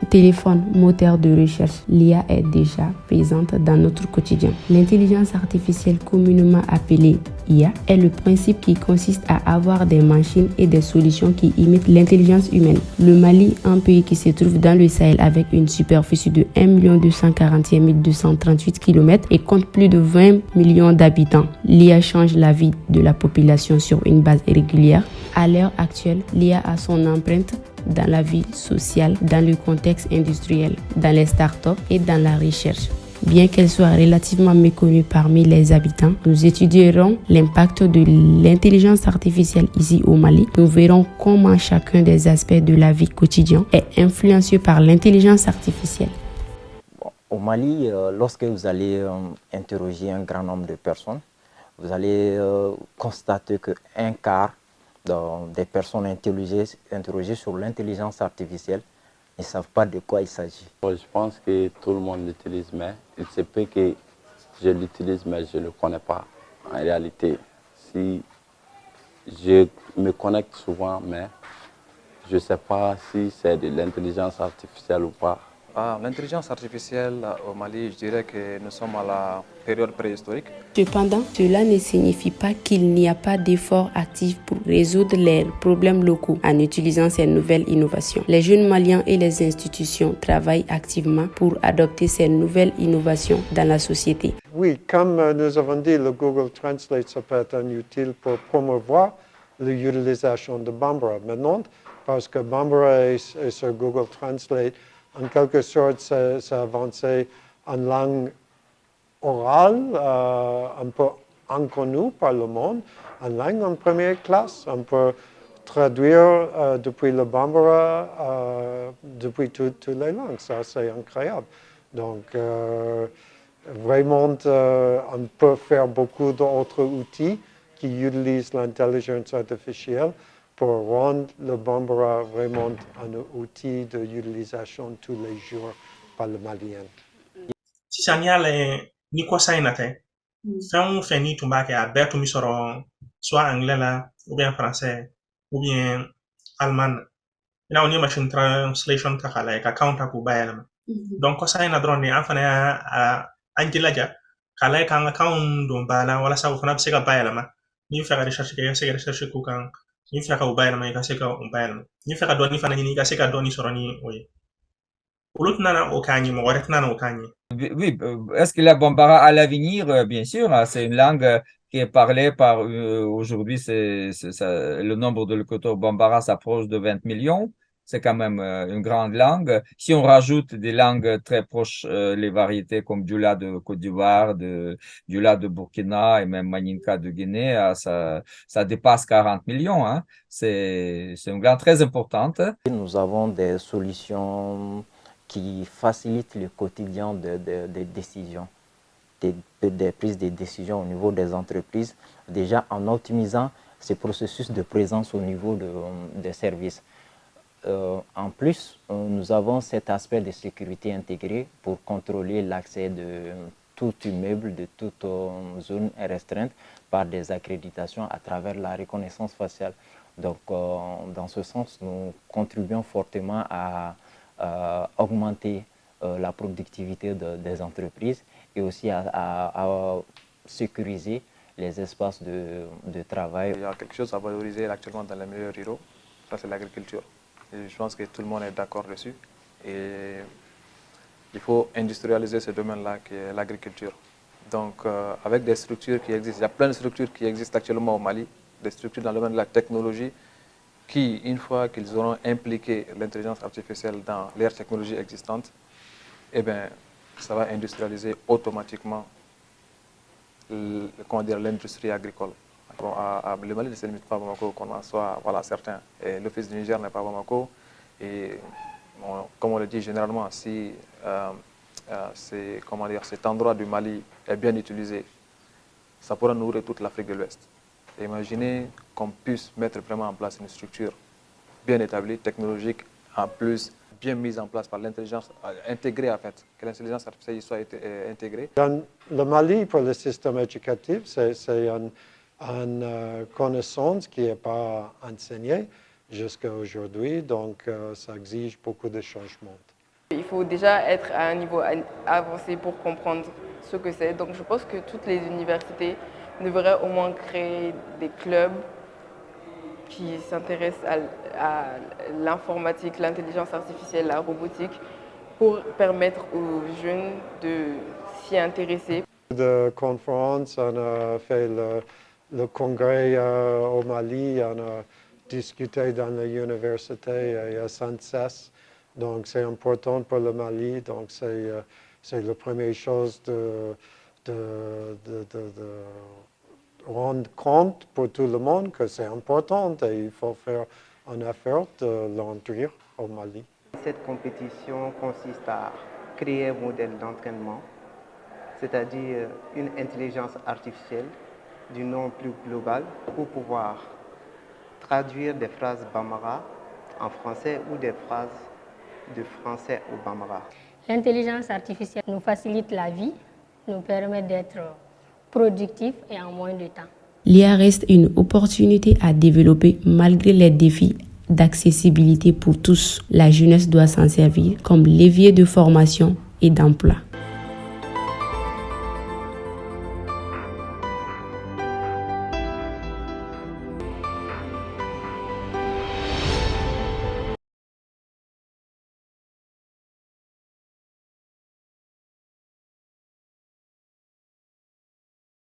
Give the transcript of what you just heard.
Téléphone, moteur de recherche, l'IA est déjà présente dans notre quotidien. L'intelligence artificielle, communément appelée IA, est le principe qui consiste à avoir des machines et des solutions qui imitent l'intelligence humaine. Le Mali, un pays qui se trouve dans le Sahel avec une superficie de 1 241 238 km et compte plus de 20 millions d'habitants. L'IA change la vie de la population sur une base régulière. À l'heure actuelle, l'IA a son empreinte dans la vie sociale, dans le contexte industriel, dans les startups et dans la recherche. Bien qu'elle soit relativement méconnue parmi les habitants, nous étudierons l'impact de l'intelligence artificielle ici au Mali. Nous verrons comment chacun des aspects de la vie quotidienne est influencé par l'intelligence artificielle. Au Mali, lorsque vous allez interroger un grand nombre de personnes, vous allez constater qu'un quart des personnes interrogées sur l'intelligence artificielle ne savent pas de quoi il s'agit. Je pense que tout le monde l'utilise, mais il se peut que je l'utilise, mais je ne le connais pas. En réalité, si je me connecte souvent, mais je ne sais pas si c'est de l'intelligence artificielle ou pas. L'intelligence artificielle au Mali, je dirais que nous sommes à la période préhistorique. Cependant, cela ne signifie pas qu'il n'y a pas d'efforts actifs pour résoudre les problèmes locaux en utilisant ces nouvelles innovations. Les jeunes Maliens et les institutions travaillent activement pour adopter ces nouvelles innovations dans la société. Oui, comme nous avons dit, le Google Translate, ça peut être utile pour promouvoir l'utilisation de Bambara maintenant, parce que Bambara est sur Google Translate. En quelque sorte, c'est avancé en langue orale, un peu inconnue par le monde, en langue en première classe. On peut traduire depuis le Bambara, depuis toutes les langues. Ça, c'est incroyable. Donc, vraiment, on peut faire beaucoup d'autres outils qui utilisent l'intelligence artificielle pour rendre le Bambara vraiment un outil d'utilisation tous les jours par le Malien. Si ça n'y a ni quoi ça n'atteint, fait ni tumba que à bête mi soro soit anglais là ou bien français ou bien allemand. Là on y machine translation ta kala ka counter ko bayal. Donc ko ça ina drone en fana a anjilaja kala ka account do bala wala sa ko na se ka bayal ma ni faire recherche que se recherche ko kan ni faire ka bayal ma ka se ka bayal ni faire do ni fana ni ka se ka do ni soro ni oui. Ulut nana o kanyi mo rek nana o kanyi. Oui, est-ce que la Bambara à l'avenir, bien sûr, hein, c'est une langue qui est parlée par, aujourd'hui, le nombre de locuteurs Bambara s'approche de 20 millions. C'est quand même une grande langue. Si on rajoute des langues très proches, les variétés comme Dioula de Côte d'Ivoire, Dioula de Burkina et même Maninka de Guinée, ça dépasse 40 millions. Hein. C'est une langue très importante. Nous avons des solutions qui facilite le quotidien des décisions, des prises de décisions au niveau des entreprises, déjà en optimisant ces processus de présence au niveau des services. En plus, nous avons cet aspect de sécurité intégrée pour contrôler l'accès de tout immeuble, de toute zone restreinte par des accréditations à travers la reconnaissance faciale. Donc, dans ce sens, nous contribuons fortement à augmenter la productivité des entreprises et aussi à sécuriser les espaces de travail. Il y a quelque chose à valoriser actuellement dans les milieux ruraux, ça c'est l'agriculture. Je pense que tout le monde est d'accord dessus et il faut industrialiser ce domaine-là qui est l'agriculture. Donc avec des structures qui existent, il y a plein de structures qui existent actuellement au Mali, des structures dans le domaine de la technologie, qui, une fois qu'ils auront impliqué l'intelligence artificielle dans leurs technologies existantes, eh bien, ça va industrialiser automatiquement l'industrie agricole. Bon, le Mali ne se limite pas à Bamako, qu'on en soit certain. L'Office du Niger n'est pas à Bamako. Et comme on le dit généralement, si cet endroit du Mali est bien utilisé, ça pourra nourrir toute l'Afrique de l'Ouest. Imaginez qu'on puisse mettre vraiment en place une structure bien établie, technologique, en plus bien mise en place par l'intelligence intégrée en fait, que l'intelligence artificielle soit intégrée. Dans le Mali, pour le système éducatif, c'est une connaissance qui n'est pas enseignée jusqu'à aujourd'hui, donc ça exige beaucoup de changements. Il faut déjà être à un niveau avancé pour comprendre ce que c'est. Donc je pense que toutes les universités devraient au moins créer des clubs qui s'intéressent à l'informatique, l'intelligence artificielle, la robotique, pour permettre aux jeunes de s'y intéresser. De conférences, on a fait le congrès au Mali, on a discuté dans l'université à Sans. Donc c'est important pour le Mali, donc c'est la première chose de rendre compte pour tout le monde que c'est important et il faut faire un effort de l'entrer au Mali. Cette compétition consiste à créer un modèle d'entraînement, c'est-à-dire une intelligence artificielle du nom plus global pour pouvoir traduire des phrases bambara en français ou des phrases de français au bambara. L'intelligence artificielle nous facilite la vie, nous permet d'être productifs et en moins de temps. L'IA reste une opportunité à développer malgré les défis d'accessibilité pour tous. La jeunesse doit s'en servir comme levier de formation et d'emploi.